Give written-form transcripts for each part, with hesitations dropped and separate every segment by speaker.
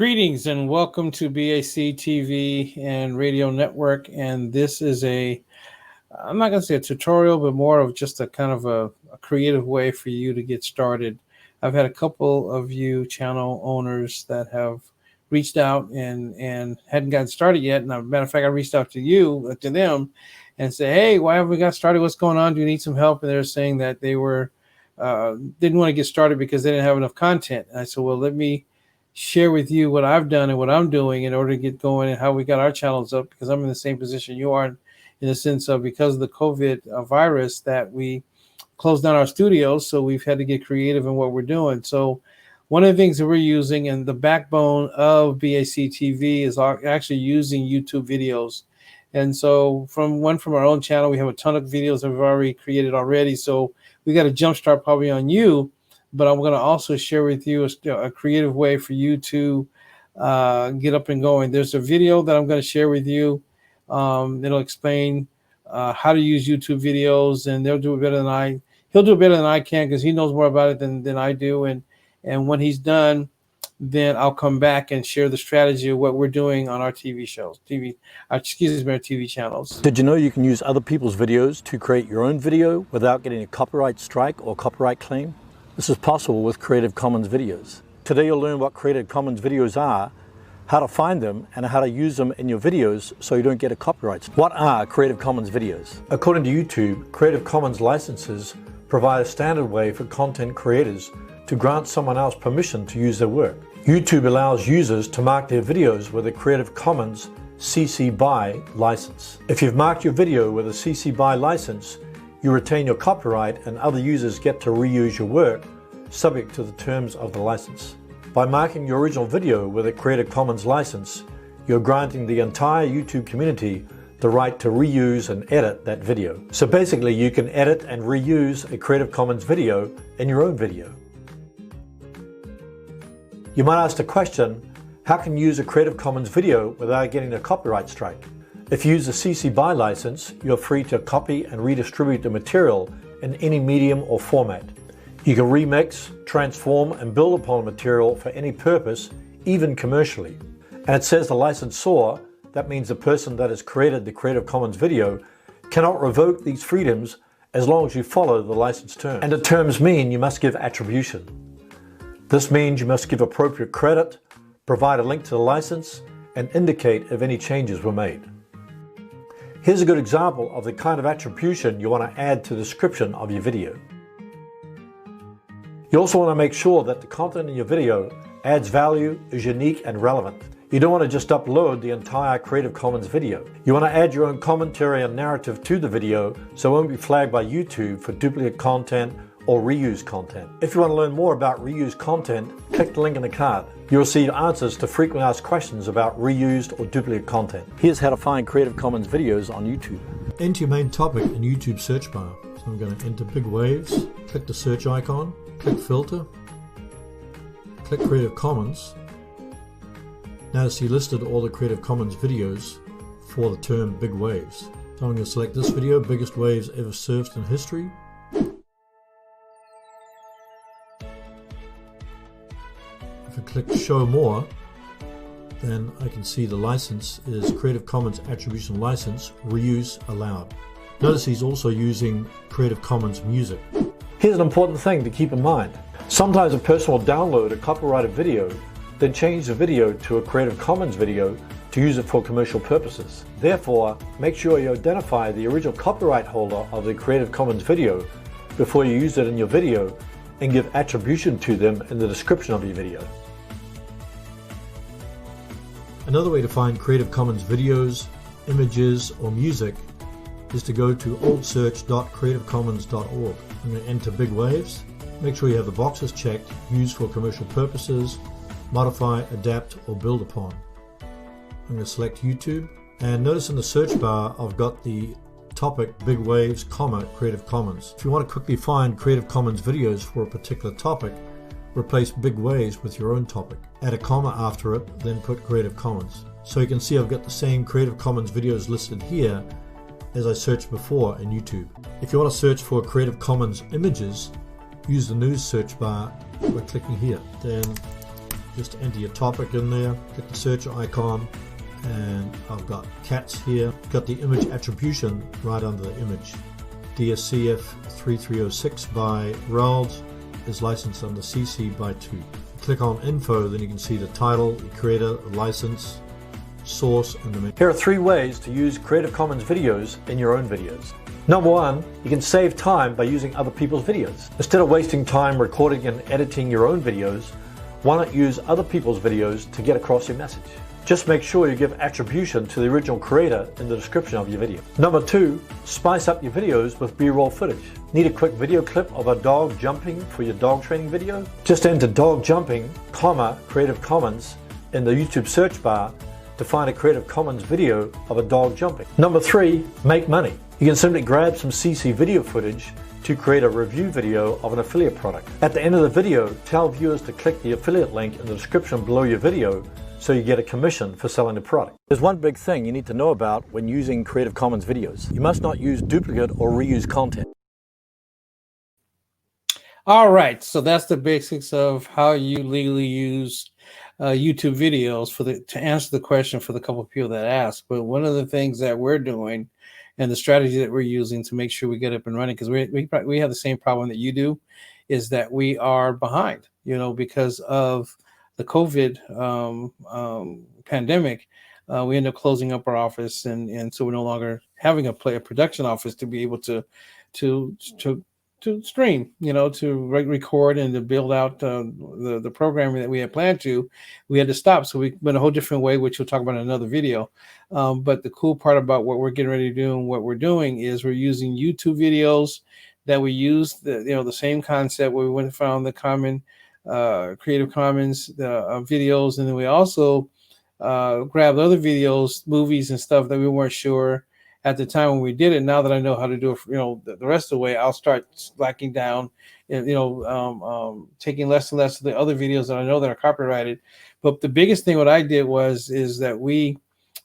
Speaker 1: Greetings and welcome to BAC TV and Radio Network. And this is I'm not going to say a tutorial, but more of just a kind of a creative way for you to get started. I've had a couple of you channel owners that have reached out and hadn't gotten started yet. And as a matter of fact, I reached out to them and said, hey, why haven't we got started? What's going on? Do you need some help? And they're saying that they were didn't want to get started because they didn't have enough content. And I said, well, let me share with you what I've done and what I'm doing in order to get going and how we got our channels up, because I'm in the same position you are, in the sense of because of the COVID virus that we closed down our studios. So we've had to get creative in what we're doing. So one of the things that we're using and the backbone of BAC TV is actually using YouTube videos. And so from our own channel, we have a ton of videos that we've already created already. So we got a jump start probably on you. But I'm going to also share with you a creative way for you to get up and going. There's a video that I'm going to share with you. It'll explain how to use YouTube videos, and they'll do it better than I. He'll do it better than I can because he knows more about it than I do. And when he's done, then I'll come back and share the strategy of what we're doing on our TV shows, our TV channels.
Speaker 2: Did you know you can use other people's videos to create your own video without getting a copyright strike or copyright claim? This is possible with Creative Commons videos. Today you'll learn what Creative Commons videos are, how to find them, and how to use them in your videos so you don't get a copyright. What are Creative Commons videos? According to YouTube, Creative Commons licenses provide a standard way for content creators to grant someone else permission to use their work. YouTube allows users to mark their videos with a Creative Commons CC BY license. If you've marked your video with a CC BY license, you retain your copyright and other users get to reuse your work subject to the terms of the license. By marking your original video with a Creative Commons license, you're granting the entire YouTube community the right to reuse and edit that video. So basically you can edit and reuse a Creative Commons video in your own video. You might ask the question, how can you use a Creative Commons video without getting a copyright strike? If you use a CC BY license, you're free to copy and redistribute the material in any medium or format. You can remix, transform, and build upon material for any purpose, even commercially. And it says the licensor, that means the person that has created the Creative Commons video, cannot revoke these freedoms as long as you follow the license terms. And the terms mean you must give attribution. This means you must give appropriate credit, provide a link to the license, and indicate if any changes were made. Here's a good example of the kind of attribution you want to add to the description of your video. You also want to make sure that the content in your video adds value, is unique and relevant. You don't want to just upload the entire Creative Commons video. You want to add your own commentary and narrative to the video so it won't be flagged by YouTube for duplicate content or reused content. If you want to learn more about reused content, click the link in the card. You'll receive answers to frequently asked questions about reused or duplicate content. Here's how to find Creative Commons videos on YouTube. Enter your main topic in YouTube search bar. So I'm going to enter big waves, click the search icon, click filter, click Creative Commons. Notice you listed all the Creative Commons videos for the term big waves. So I'm going to select this video, biggest waves ever surfed in history. If I click show more, then I can see the license is Creative Commons Attribution License, reuse allowed. Notice he's also using Creative Commons music. Here's an important thing to keep in mind. Sometimes a person will download a copyrighted video, then change the video to a Creative Commons video to use it for commercial purposes. Therefore, make sure you identify the original copyright holder of the Creative Commons video before you use it in your video and give attribution to them in the description of your video. Another way to find Creative Commons videos, images, or music is to go to oldsearch.creativecommons.org. I'm going to enter big waves. Make sure you have the boxes checked, used for commercial purposes, modify, adapt, or build upon. I'm going to select YouTube, and notice in the search bar I've got the topic big waves, Creative Commons. If you want to quickly find Creative Commons videos for a particular topic, replace big waves with your own topic. Add a comma after it, then put Creative Commons. So you can see I've got the same Creative Commons videos listed here as I searched before in YouTube. If you want to search for Creative Commons images, use the news search bar by clicking here. Then Just enter your topic in there, click the search icon, and I've got cats here. Got the image attribution right under the image. DSCF 3306 by Rails is licensed under CC by 2. Click on info, then you can see the title, the creator, the license, source, and the menu. Here are 3 ways to use Creative Commons videos in your own videos. Number 1, you can save time by using other people's videos. Instead of wasting time recording and editing your own videos, why not use other people's videos to get across your message? Just make sure you give attribution to the original creator in the description of your video. Number 2, spice up your videos with B-roll footage. Need a quick video clip of a dog jumping for your dog training video? Just enter dog jumping, Creative Commons in the YouTube search bar to find a Creative Commons video of a dog jumping. Number 3, make money. You can simply grab some CC video footage to create a review video of an affiliate product. At the end of the video, tell viewers to click the affiliate link in the description below your video so you get a commission for selling the product. There's one big thing you need to know about when using Creative Commons videos. You must not use duplicate or reuse content.
Speaker 1: All right, so that's the basics of how you legally use YouTube videos to answer the question for the couple of people that asked. But one of the things that we're doing and the strategy that we're using to make sure we get up and running, because we have the same problem that you do, is that we are behind, because of the COVID pandemic. We end up closing up our office, and so we're no longer having a production office to be able to stream, to record and to build out the programming that we had planned to. We had to stop, so we went a whole different way, which we'll talk about in another video. But the cool part about what we're getting ready to do and what we're doing is we're using YouTube videos that we use the same concept where we went and found the common Creative Commons videos, and then we also grabbed other videos, movies, and stuff that we weren't sure at the time when we did it. Now that I know how to do it, the rest of the way, I'll start slacking down and taking less and less of the other videos that I know that are copyrighted. But the biggest thing what I did is that we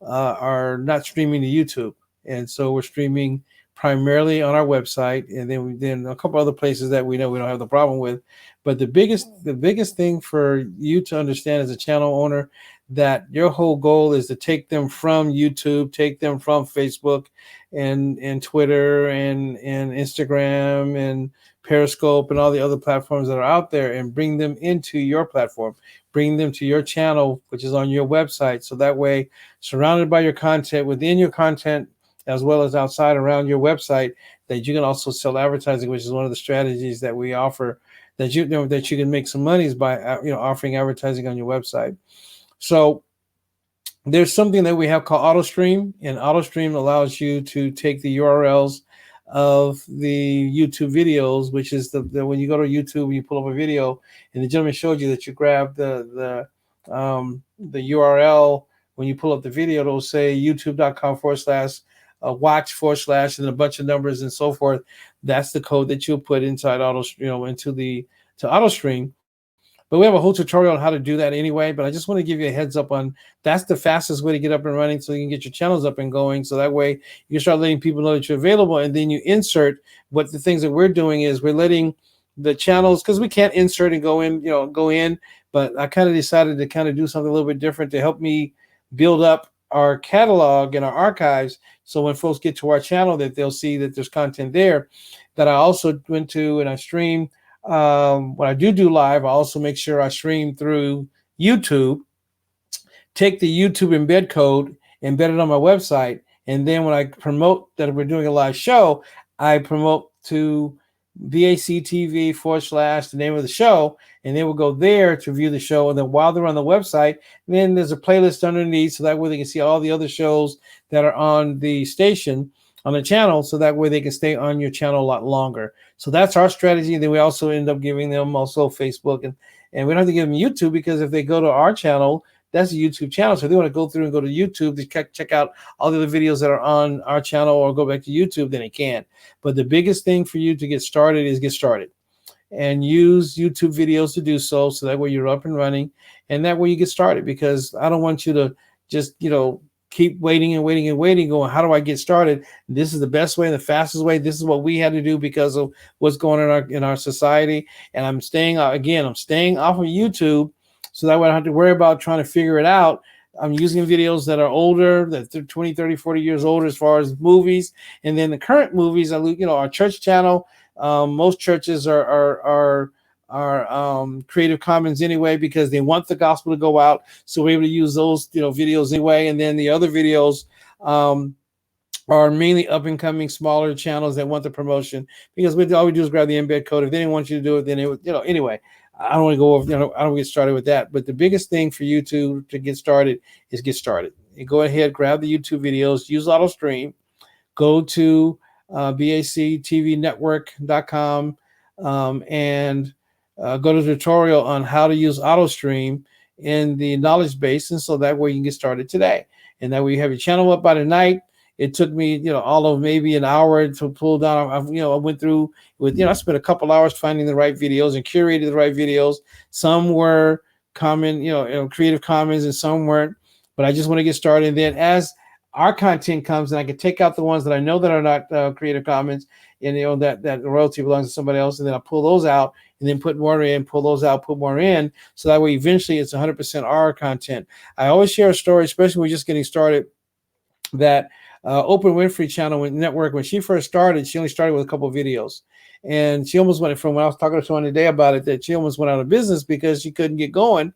Speaker 1: are not streaming to YouTube, and so we're streaming primarily on our website, and then a couple other places that we know we don't have the problem with. But the biggest thing for you to understand as a channel owner, that your whole goal is to take them from YouTube, take them from Facebook and Twitter and Instagram and Periscope and all the other platforms that are out there, and bring them into your platform, bring them to your channel, which is on your website. So that way, surrounded by your content, within your content, as well as outside around your website, that you can also sell advertising, which is one of the strategies that we offer, that you can make some money is by offering advertising on your website. So there's something that we have called AutoStream, and AutoStream allows you to take the URLs of the YouTube videos, which is the when you go to YouTube, you pull up a video, and the gentleman showed you that you grab the URL. When you pull up the video, it'll say youtube.com/watch/ and then a bunch of numbers and so forth. That's the code that you'll put inside to AutoStream. But we have a whole tutorial on how to do that anyway. But I just want to give you a heads up on that's the fastest way to get up and running, so you can get your channels up and going. So that way you can start letting people know that you're available, and then you insert. What the things that we're doing is we're letting the channels, because we can't insert and go in. But I kind of decided to kind of do something a little bit different to help me build up our catalog and our archives. So when folks get to our channel, that they'll see that there's content there. That I also went to and I stream. When I do live, I also make sure I stream through YouTube, take the YouTube embed code, embed it on my website, and then when I promote that we're doing a live show, I promote to BAC TV / the name of the show, and they will go there to view the show. And then while they're on the website, then there's a playlist underneath, so that way they can see all the other shows that are on the station, on the channel, so that way they can stay on your channel a lot longer. So that's our strategy. And then we also end up giving them also Facebook, and we don't have to give them YouTube, because if they go to our channel, that's a YouTube channel. So if they want to go through and go to YouTube to check out all the other videos that are on our channel or go back to YouTube, then they can. But the biggest thing for you to get started is get started and use YouTube videos to do so. So that way you're up and running, and that way you get started, because I don't want you to just, keep waiting going, how do I get started? This is the best way and the fastest way. This is what we had to do because of what's going on in our society. And I'm staying off of YouTube So that way I don't have to worry about trying to figure it out. I'm using videos that are older, that they're 20, 30, 40 years older as far as movies. And then the current movies, our church channel, most churches are Creative Commons anyway, because they want the gospel to go out. So we're able to use those, videos anyway. And then the other videos are mainly up and coming smaller channels that want the promotion, because all we do is grab the embed code. If they didn't want you to do it, then it would, anyway. I don't want to go over, I don't get started with that. But the biggest thing for you to get started is get started. You go ahead, grab the YouTube videos, use AutoStream, go to BACTVnetwork.com and go to the tutorial on how to use AutoStream in the knowledge base. And so that way you can get started today. And that way you have your channel up by tonight. It took me, all of maybe an hour to pull down. I went through with, I spent a couple hours finding the right videos and curated the right videos. Some were common, Creative Commons, and some weren't. But I just want to get started. And then as our content comes, and I can take out the ones that I know that are not Creative Commons, and that royalty belongs to somebody else, and then I pull those out and then put more in, pull those out, put more in. So that way eventually it's 100% our content. I always share a story, especially when we're just getting started, that Oprah Winfrey channel network, when she first started, she only started with a couple of videos, and she almost went, from when I was talking to someone today about it, that she almost went out of business because she couldn't get going.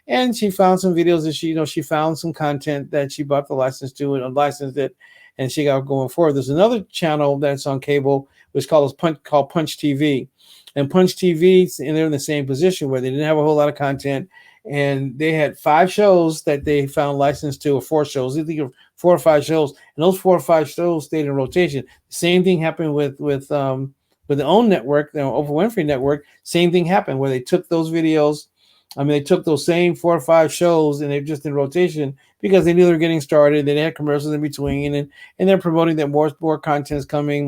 Speaker 1: And she found some videos that she found some content that she bought the license to and licensed it, and she got going forward. There's another channel that's on cable, which called Punch TV, and Punch TV, and they're in the same position where they didn't have a whole lot of content, and they had 5 shows that they found licensed to, or 4 shows. I think of 4 or 5 shows, and those 4 or 5 shows stayed in rotation. The same thing happened with the OWN network, the Oprah Winfrey Network. Same thing happened where they took those videos. They took those same 4 or 5 shows, and they're just in rotation because they knew they were getting started. They had commercials in between, and they're promoting that more content is coming,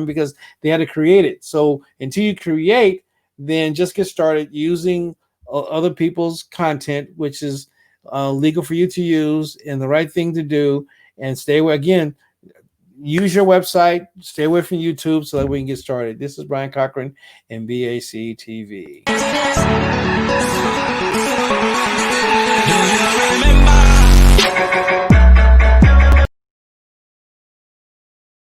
Speaker 1: because they had to create it. So until you create, then just get started using other people's content, which is legal for you to use and the right thing to do, and stay away. Again, use your website, stay away from YouTube so that we can get started. This is Brian Cochran and BAC TV. Do you remember?